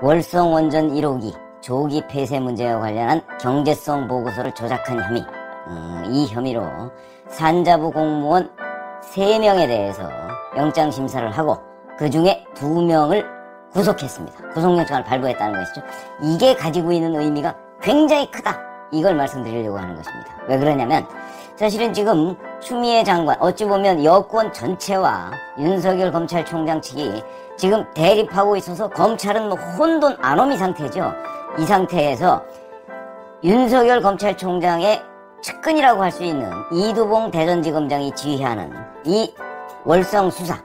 월성 원전 1호기 조기 폐쇄 문제와 관련한 경제성 보고서를 조작한 혐의, 이 혐의로 산자부 공무원 3명에 대해서 영장 심사를 하고 그 중에 2명을 구속했습니다. 구속영장을 발부했다는 것이죠. 이게 가지고 있는 의미가 굉장히 크다. 이걸 말씀드리려고 하는 것입니다. 왜 그러냐면 사실은 지금 추미애 장관, 어찌 보면 여권 전체와 윤석열 검찰총장 측이 지금 대립하고 있어서 검찰은 뭐 혼돈 아노미 상태죠. 이 상태에서 윤석열 검찰총장의 측근이라고 할 수 있는 이두봉 대전지검장이 지휘하는 이 월성 수사,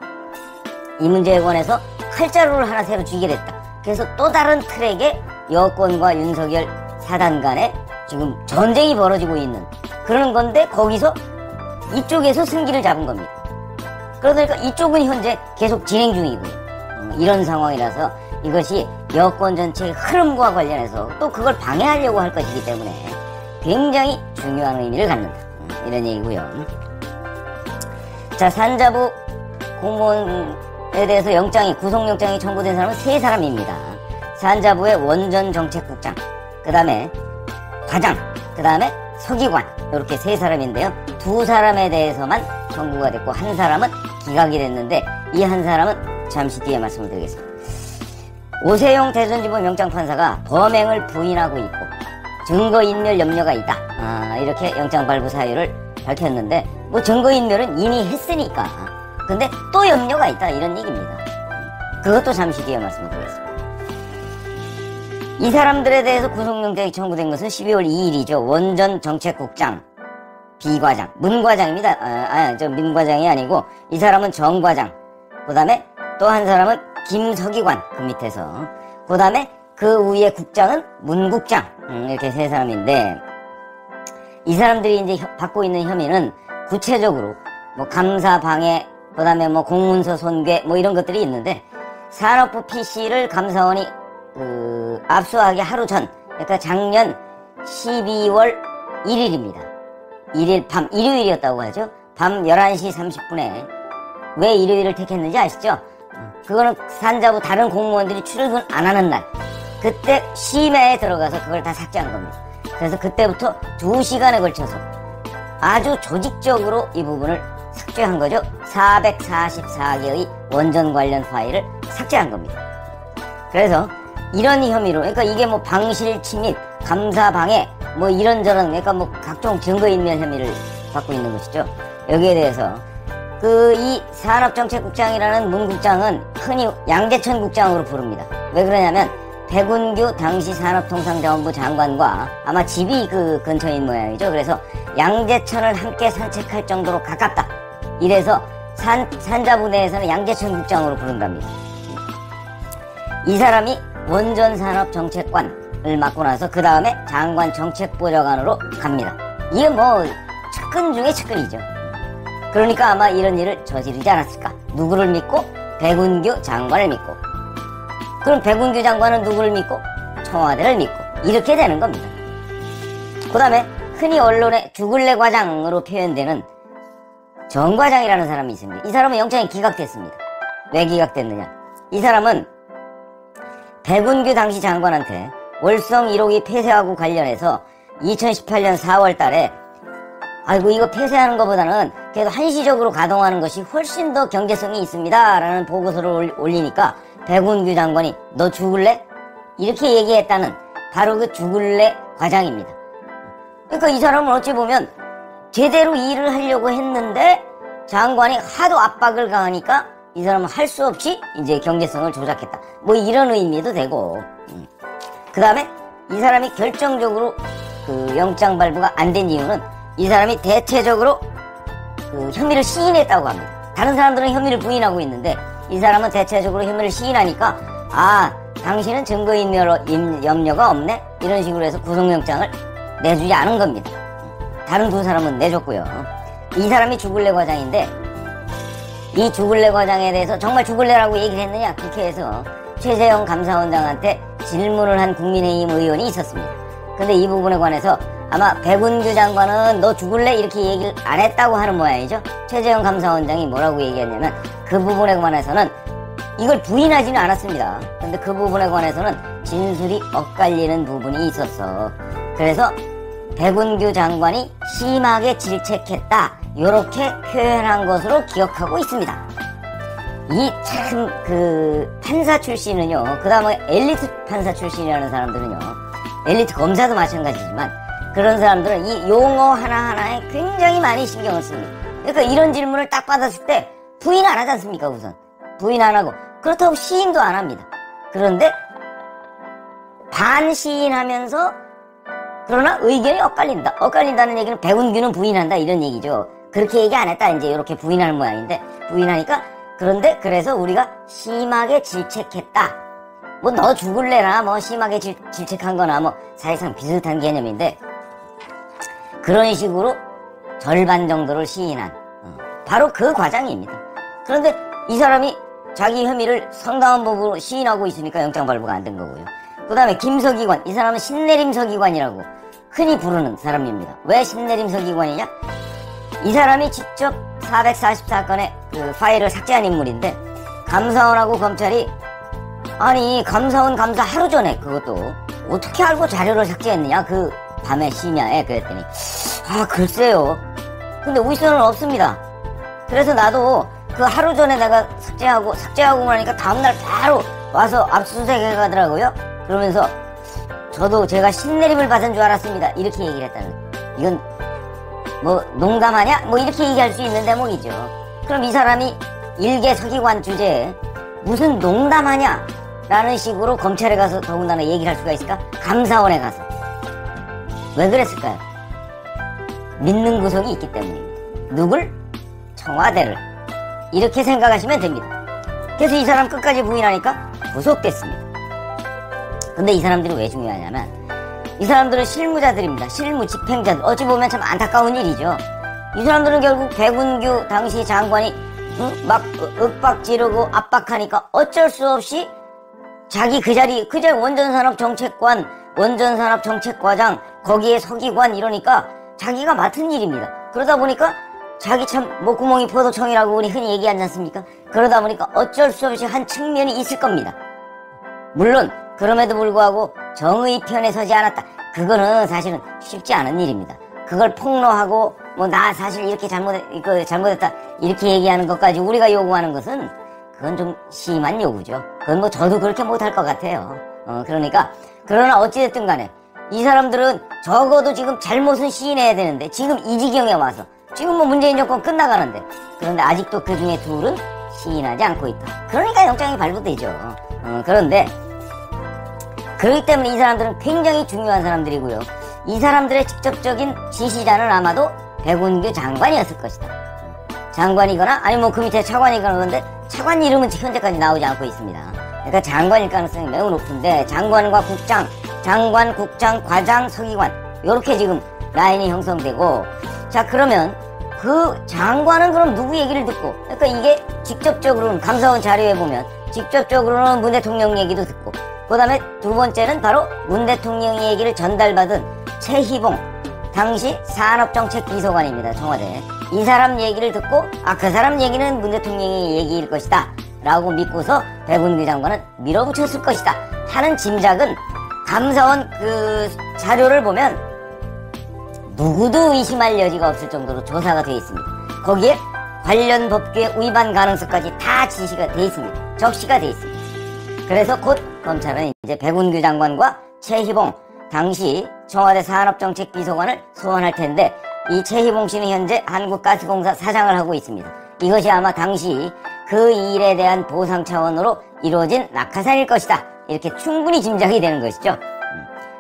이 문제에 관해서 칼자루를 하나 새로 쥐게 됐다. 그래서 또 다른 트랙에 여권과 윤석열 사단 간에 지금 전쟁이 벌어지고 있는 그런 건데, 거기서 이쪽에서 승기를 잡은 겁니다. 그러니까 이쪽은 현재 계속 진행 중이고요. 이런 상황이라서 이것이 여권 전체의 흐름과 관련해서 또 그걸 방해하려고 할 것이기 때문에 굉장히 중요한 의미를 갖는다. 이런 얘기고요. 자, 산자부 공무원에 대해서 구속영장이 청구된 사람은 3사람입니다. 산자부의 원전정책국장, 그 다음에 과장, 그 다음에 서기관, 이렇게 3사람인데요. 2사람에 대해서만 청구가 됐고 1사람은 기각이 됐는데, 이 1사람은 잠시 뒤에 말씀을 드리겠습니다. 오세용 대전지법 영장판사가 범행을 부인하고 있고 증거인멸 염려가 있다, 이렇게 영장 발부 사유를 밝혔는데, 뭐 증거인멸은 이미 했으니까 근데 또 염려가 있다, 이런 얘기입니다. 그것도 잠시 뒤에 말씀을 드리겠습니다. 이 사람들에 대해서 구속영장이 청구된 것은 12월 2일이죠. 원전정책국장 비과장, 문과장입니다. 문과장이 아니고 이 사람은 정과장, 그 다음에 또 한 사람은 김서기관, 그 밑에서, 그 다음에 그 위에 국장은 문국장, 이렇게 3사람인데, 이 사람들이 이제 받고 있는 혐의는 구체적으로 뭐 감사 방해, 그 다음에 뭐 공문서 손괴, 뭐 이런 것들이 있는데, 산업부 PC를 감사원이 압수하기 하루 전, 그러니까 작년 12월 1일입니다. 1일 밤, 일요일이었다고 하죠. 밤 11시 30분에 왜 일요일을 택했는지 아시죠? 그거는 산자부 다른 공무원들이 출근 안 하는 날, 그때 심야에 들어가서 그걸 다 삭제한 겁니다. 그래서 그때부터 2시간에 걸쳐서 아주 조직적으로 이 부분을 삭제한 거죠. 444개의 원전 관련 파일을 삭제한 겁니다. 그래서 이런 혐의로, 그러니까 이게 뭐 방실 침입, 감사 방해, 뭐 이런저런, 그러니까 뭐 각종 증거인멸 혐의를 받고 있는 것이죠. 여기에 대해서 이 산업정책국장이라는 문국장은 흔히 양재천 국장으로 부릅니다. 왜 그러냐면 백운규 당시 산업통상자원부 장관과 아마 집이 그 근처인 모양이죠. 그래서 양재천을 함께 산책할 정도로 가깝다. 이래서 산자부 내에서는 양재천 국장으로 부른답니다. 이 사람이 원전산업정책관을 맡고 나서 그 다음에 장관 정책보좌관으로 갑니다. 이게 뭐 측근 중에 측근이죠. 그러니까 아마 이런 일을 저지르지 않았을까. 누구를 믿고? 백운규 장관을 믿고. 그럼 백운규 장관은 누구를 믿고? 청와대를 믿고. 이렇게 되는 겁니다. 그 다음에 흔히 언론에 죽을래 과장으로 표현되는 정과장이라는 사람이 있습니다. 이 사람은 영장이 기각됐습니다. 왜 기각됐느냐? 이 사람은 백운규 당시 장관한테 월성 1호기 폐쇄하고 관련해서 2018년 4월 달에 아이고 이거 폐쇄하는 것보다는 그래도 한시적으로 가동하는 것이 훨씬 더 경제성이 있습니다 라는 보고서를 올리니까 백운규 장관이 너 죽을래? 이렇게 얘기했다는 바로 그 죽을래 과장입니다. 그러니까 이 사람은 어찌 보면 제대로 일을 하려고 했는데 장관이 하도 압박을 가하니까 이 사람은 할 수 없이 이제 경제성을 조작했다. 뭐 이런 의미도 되고, 그 다음에 이 사람이 결정적으로 그 영장 발부가 안 된 이유는 이 사람이 대체적으로 그 혐의를 시인했다고 합니다. 다른 사람들은 혐의를 부인하고 있는데 이 사람은 대체적으로 혐의를 시인하니까 당신은 증거인멸 염려가 없네? 이런 식으로 해서 구속영장을 내주지 않은 겁니다. 다른 2사람은 내줬고요. 이 사람이 죽을래 과장인데 이 죽을래 과장에 대해서 정말 죽을래라고 얘기를 했느냐? 국회에서 최재형 감사원장한테 질문을 한 국민의힘 의원이 있었습니다. 근데 이 부분에 관해서 아마 백운규 장관은 너 죽을래? 이렇게 얘기를 안 했다고 하는 모양이죠. 최재형 감사원장이 뭐라고 얘기했냐면 그 부분에 관해서는 이걸 부인하지는 않았습니다. 근데 그 부분에 관해서는 진술이 엇갈리는 부분이 있었어. 그래서 백운규 장관이 심하게 질책했다, 요렇게 표현한 것으로 기억하고 있습니다. 이 참 판사 출신은요, 그 다음에 엘리트 판사 출신이라는 사람들은요, 엘리트 검사도 마찬가지지만 그런 사람들은 이 용어 하나하나에 굉장히 많이 신경을 씁니다. 그러니까 이런 질문을 딱 받았을 때 부인 안 하지 않습니까? 우선 부인 안 하고, 그렇다고 시인도 안 합니다. 그런데 반시인하면서 그러나 의견이 엇갈린다. 엇갈린다는 얘기는 백운규는 부인한다, 이런 얘기죠. 그렇게 얘기 안 했다, 이제 이렇게 부인하는 모양인데, 부인하니까, 그런데 그래서 우리가 심하게 질책했다. 뭐 너 죽을래나 뭐 심하게 질책한 거나 뭐 사실상 비슷한 개념인데, 그런 식으로 절반 정도를 시인한 바로 그 과정입니다. 그런데 이 사람이 자기 혐의를 상당한 법으로 시인하고 있으니까 영장 발부가 안 된 거고요. 그 다음에 김서기관, 이 사람은 신내림 서기관이라고 흔히 부르는 사람입니다. 왜 신내림 서기관이냐? 이 사람이 직접 444건의 그 파일을 삭제한 인물인데, 감사원하고 검찰이 아니 감사원 감사 하루 전에 그것도 어떻게 알고 자료를 삭제했느냐, 그 밤에 심야에. 그랬더니 글쎄요, 근데 우리 손은 없습니다. 그래서 나도 그 하루 전에 내가 삭제하고 나니까 다음날 바로 와서 압수수색 해가더라고요. 그러면서 저도 제가 신내림을 받은 줄 알았습니다, 이렇게 얘기를 했다는 거예요. 이건 뭐 농담하냐? 뭐 이렇게 얘기할 수 있는 대목이죠. 그럼 이 사람이 일개 서기관 주제에 무슨 농담하냐? 라는 식으로 검찰에 가서 더군다나 얘기를 할 수가 있을까? 감사원에 가서. 왜 그랬을까요? 믿는 구석이 있기 때문입니다. 누굴? 청와대를. 이렇게 생각하시면 됩니다. 그래서 이 사람 끝까지 부인하니까 구속됐습니다. 근데 이 사람들이 왜 중요하냐면, 이 사람들은 실무자들입니다. 실무 집행자들. 어찌 보면 참 안타까운 일이죠. 이 사람들은 결국 백운규 당시 장관이 막 윽박 지르고 압박하니까 어쩔 수 없이 자기 그 자리 원전산업정책관, 원전산업정책과장, 거기에 서기관 이러니까 자기가 맡은 일입니다. 그러다 보니까 자기 참 목구멍이 포도청이라고 우리 흔히 얘기하지 않습니까? 그러다 보니까 어쩔 수 없이 한 측면이 있을 겁니다. 물론 그럼에도 불구하고 정의 편에 서지 않았다, 그거는 사실은 쉽지 않은 일입니다. 그걸 폭로하고 뭐 나 사실 이렇게 잘못했다 이렇게 얘기하는 것까지 우리가 요구하는 것은 그건 좀 심한 요구죠. 그건 뭐 저도 그렇게 못할 것 같아요. 그러나 어찌됐든 간에 이 사람들은 적어도 지금 잘못은 시인해야 되는데, 지금 이 지경에 와서 지금 뭐 문재인 정권 끝나가는데, 그런데 아직도 그 중에 둘은 시인하지 않고 있다. 그러니까 영장이 발부되죠. 그런데 그렇기 때문에 이 사람들은 굉장히 중요한 사람들이고요. 이 사람들의 직접적인 지시자는 아마도 백운규 장관이었을 것이다. 장관이거나 아니 뭐 그 밑에 차관이거나. 그런데 차관 이름은 현재까지 나오지 않고 있습니다. 그러니까 장관일 가능성이 매우 높은데, 장관과 국장, 장관, 국장, 과장, 서기관, 요렇게 지금 라인이 형성되고, 자 그러면 그 장관은 그럼 누구 얘기를 듣고, 그러니까 이게 직접적으로는 감사원 자료에 보면 직접적으로는 문 대통령 얘기도 듣고, 그 다음에 두 번째는 바로 문 대통령 얘기를 전달받은 최희봉 당시 산업정책비서관입니다, 청와대. 이 사람 얘기를 듣고 그 사람 얘기는 문 대통령의 얘기일 것이다 라고 믿고서 백운규 장관은 밀어붙였을 것이다 하는 짐작은 감사원 그 자료를 보면 누구도 의심할 여지가 없을 정도로 조사가 되어 있습니다. 거기에 관련 법규의 위반 가능성까지 다 지시가 되어 있습니다. 적시가 되어 있습니다. 그래서 곧 검찰은 이제 백운규 장관과 최희봉 당시 청와대 산업정책비서관을 소환할 텐데, 이 최희봉 씨는 현재 한국가스공사 사장을 하고 있습니다. 이것이 아마 당시 그 일에 대한 보상 차원으로 이루어진 낙하산일 것이다, 이렇게 충분히 짐작이 되는 것이죠.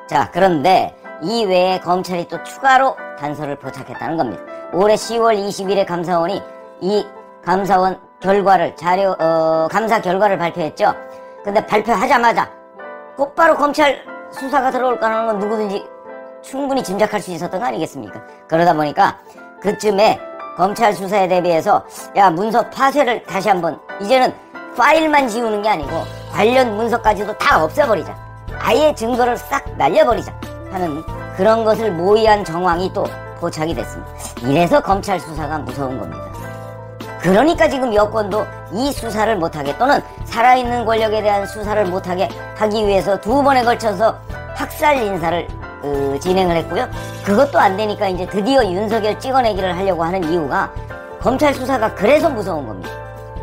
자, 그런데 이 외에 검찰이 또 추가로 단서를 포착했다는 겁니다. 올해 10월 20일에 감사원이 이 감사원 결과를 감사 결과를 발표했죠. 근데 발표하자마자 곧바로 검찰 수사가 들어올 거라는 건 누구든지 충분히 짐작할 수 있었던 거 아니겠습니까? 그러다 보니까 그쯤에 검찰 수사에 대비해서 문서 파쇄를 다시 한번, 이제는 파일만 지우는 게 아니고 관련 문서까지도 다 없애버리자, 아예 증거를 싹 날려버리자 하는 그런 것을 모의한 정황이 또 포착이 됐습니다. 이래서 검찰 수사가 무서운 겁니다. 그러니까 지금 여권도 이 수사를 못하게 또는 살아있는 권력에 대한 수사를 못하게 하기 위해서 2번에 걸쳐서 학살 인사를 진행을 했고요. 그것도 안 되니까 이제 드디어 윤석열 찍어내기를 하려고 하는 이유가 검찰 수사가 그래서 무서운 겁니다.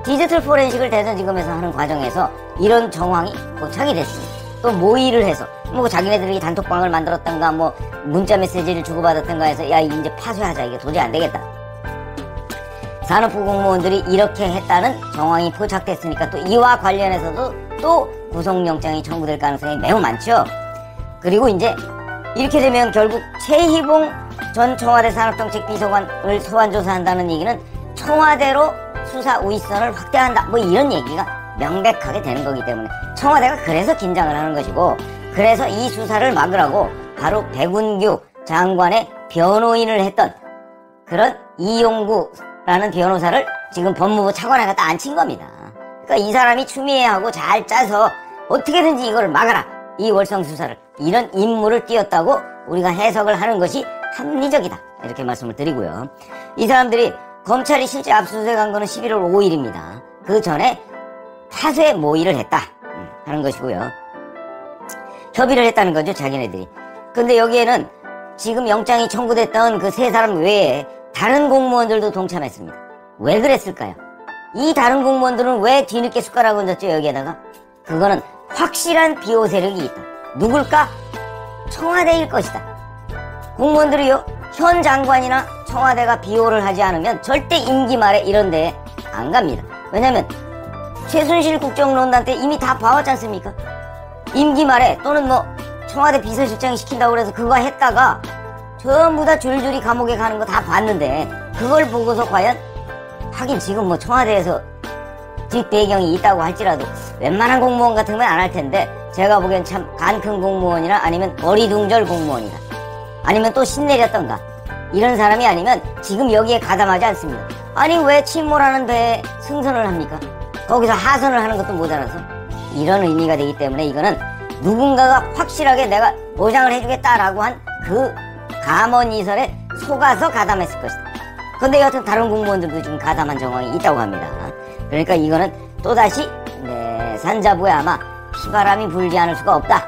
디지털 포렌식을 대전지검에서 하는 과정에서 이런 정황이 포착이 됐습니다. 또 모의를 해서 뭐 자기네들이 단톡방을 만들었던가 뭐 문자 메시지를 주고받았던가 해서 야 이제 파쇄하자 이게 도저히 안 되겠다. 산업부 공무원들이 이렇게 했다는 정황이 포착됐으니까 또 이와 관련해서도 또 구속영장이 청구될 가능성이 매우 많죠. 그리고 이제 이렇게 되면 결국 최희봉 전 청와대 산업정책비서관을 소환조사한다는 얘기는 청와대로 수사 우위선을 확대한다 뭐 이런 얘기가 명백하게 되는 거기 때문에 청와대가 그래서 긴장을 하는 것이고 그래서 이 수사를 막으라고 바로 백운규 장관의 변호인을 했던 그런 이용구라는 변호사를 지금 법무부 차관에 갖다 앉힌 겁니다. 그러니까 이 사람이 추미애하고 잘 짜서 어떻게든지 이걸 막아라. 이 월성 수사를. 이런 임무를 띄었다고 우리가 해석을 하는 것이 합리적이다. 이렇게 말씀을 드리고요. 이 사람들이 검찰이 실제 압수수색한 거는 11월 5일입니다. 그 전에 파쇄 모의를 했다 하는 것이고요. 협의를 했다는 거죠, 자기네들이. 근데 여기에는 지금 영장이 청구됐던 그 3사람 외에 다른 공무원들도 동참했습니다. 왜 그랬을까요? 이 다른 공무원들은 왜 뒤늦게 숟가락을 얹었죠, 여기에다가? 그거는 확실한 비호 세력이 있다. 누굴까? 청와대일 것이다. 공무원들이요, 현 장관이나 청와대가 비호를 하지 않으면 절대 임기 말에 이런 데에 안 갑니다. 왜냐면 최순실 국정농단 때 이미 다 봐왔지 않습니까? 임기 말에 또는 뭐 청와대 비서실장이 시킨다고 그래서 그거 했다가 전부 다 줄줄이 감옥에 가는 거 다 봤는데 그걸 보고서 과연 하긴 지금 뭐 청와대에서 뒷배경이 있다고 할지라도 웬만한 공무원 같으면 안 할 텐데 제가 보기엔 참 간 큰 공무원이나 아니면 어리둥절 공무원이다. 아니면 또 신내렸던가 이런 사람이 아니면 지금 여기에 가담하지 않습니다. 아니 왜 침몰하는 배에 승선을 합니까? 거기서 하선을 하는 것도 모자라서 이런 의미가 되기 때문에 이거는 누군가가 확실하게 내가 보장을 해주겠다라고 한 그 감언이설에 속아서 가담했을 것이다. 근데 여하튼 다른 공무원들도 지금 가담한 정황이 있다고 합니다. 그러니까 이거는 또다시 산자부에 아마 피바람이 불지 않을 수가 없다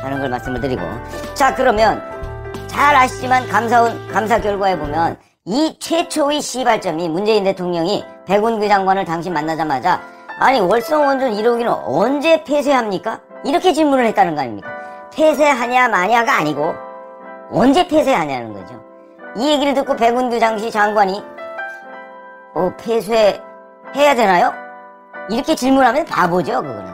하는 걸 말씀을 드리고 자 그러면 잘 아시지만 감사 결과에 보면 이 최초의 시발점이 문재인 대통령이 백운규 장관을 당시 만나자마자 아니 월성 원전 1호기는 언제 폐쇄합니까? 이렇게 질문을 했다는 거 아닙니까? 폐쇄하냐 마냐가 아니고 언제 폐쇄하냐는 거죠. 이 얘기를 듣고 백운규 당시 장관이 폐쇄해야 되나요? 이렇게 질문하면 바보죠 그거는.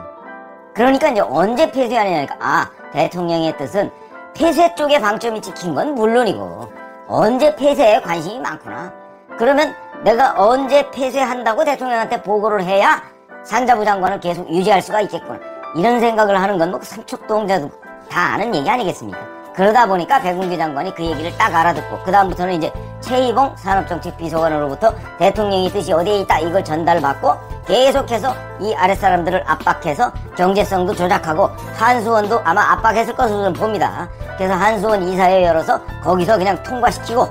그러니까 이제 언제 폐쇄하냐니까 대통령의 뜻은 폐쇄 쪽에 방점이 찍힌 건 물론이고 언제 폐쇄에 관심이 많구나. 그러면 내가 언제 폐쇄한다고 대통령한테 보고를 해야 산자부 장관을 계속 유지할 수가 있겠구나. 이런 생각을 하는 건 뭐 삼척동자도 다 아는 얘기 아니겠습니까? 그러다 보니까 백운규 장관이 그 얘기를 딱 알아듣고 그 다음부터는 이제 최희봉 산업정책비서관으로부터 대통령의 뜻이 어디에 있다 이걸 전달받고 계속해서 이 아랫사람들을 압박해서 경제성도 조작하고 한수원도 아마 압박했을 것으로 저는 봅니다. 그래서 한수원 이사회 열어서 거기서 그냥 통과시키고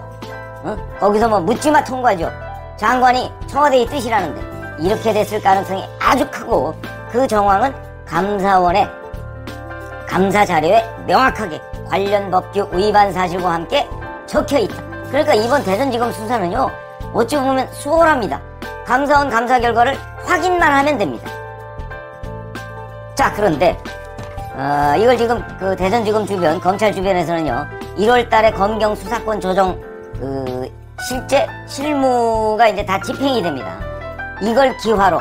거기서 뭐 묻지마 통과죠. 장관이 청와대의 뜻이라는데 이렇게 됐을 가능성이 아주 크고 그 정황은 감사원의 감사 자료에 명확하게 관련 법규 위반 사실과 함께 적혀있다. 그러니까 이번 대전지검 수사는요 어찌 보면 수월합니다. 감사원 감사 결과를 확인만 하면 됩니다. 자 그런데 이걸 지금 그 대전지검 주변 검찰 주변에서는요 1월달에 검경 수사권 조정 실제 실무가 이제 다 집행이 됩니다. 이걸 기화로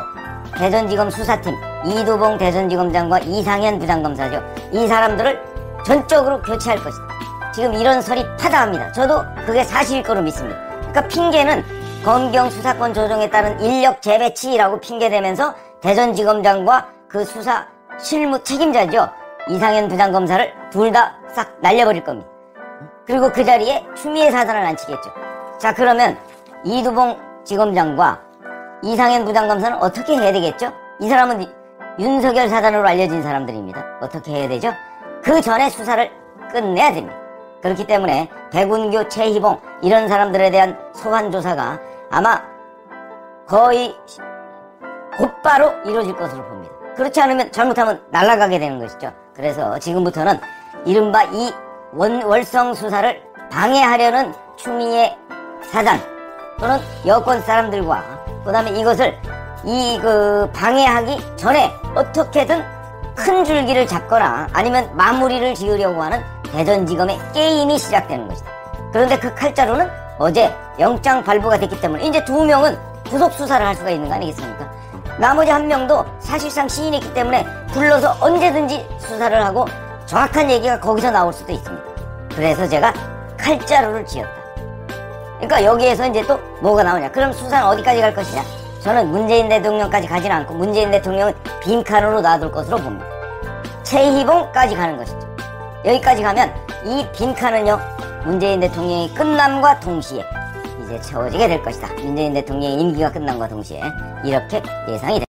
대전지검 수사팀 이두봉 대전지검장과 이상현 부장검사죠. 이 사람들을 전적으로 교체할 것이다. 지금 이런 설이 파다합니다. 저도 그게 사실일 거로 믿습니다. 그러니까 핑계는 검경 수사권 조정에 따른 인력 재배치라고 핑계대면서 대전지검장과 그 수사 실무 책임자죠. 이상현 부장검사를 둘 다 싹 날려버릴 겁니다. 그리고 그 자리에 추미애 사단을 앉히겠죠. 자 그러면 이두봉 지검장과 이상현 부장검사는 어떻게 해야 되겠죠? 이 사람은 윤석열 사단으로 알려진 사람들입니다. 어떻게 해야 되죠? 그 전에 수사를 끝내야 됩니다. 그렇기 때문에 백운규, 최희봉 이런 사람들에 대한 소환 조사가 아마 거의 곧바로 이루어질 것으로 봅니다. 그렇지 않으면 잘못하면 날아가게 되는 것이죠. 그래서 지금부터는 이른바 이 월성 수사를 방해하려는 추미애 사장 또는 여권 사람들과 그다음에 이것을 방해하기 전에 어떻게든 큰 줄기를 잡거나 아니면 마무리를 지으려고 하는 대전지검의 게임이 시작되는 것이다. 그런데 그 칼자루는 어제 영장 발부가 됐기 때문에 이제 2명은 구속 수사를 할 수가 있는 거 아니겠습니까? 나머지 1명도 사실상 시인했기 때문에 불러서 언제든지 수사를 하고 정확한 얘기가 거기서 나올 수도 있습니다. 그래서 제가 칼자루를 지었다. 그러니까 여기에서 이제 또 뭐가 나오냐? 그럼 수사는 어디까지 갈 것이냐? 저는 문재인 대통령까지 가지는 않고 문재인 대통령은 빈칸으로 놔둘 것으로 봅니다. 최희봉까지 가는 것이죠. 여기까지 가면 이 빈칸은요, 문재인 대통령이 끝남과 동시에 이제 채워지게 될 것이다. 문재인 대통령의 임기가 끝남과 동시에 이렇게 예상이 됩니다.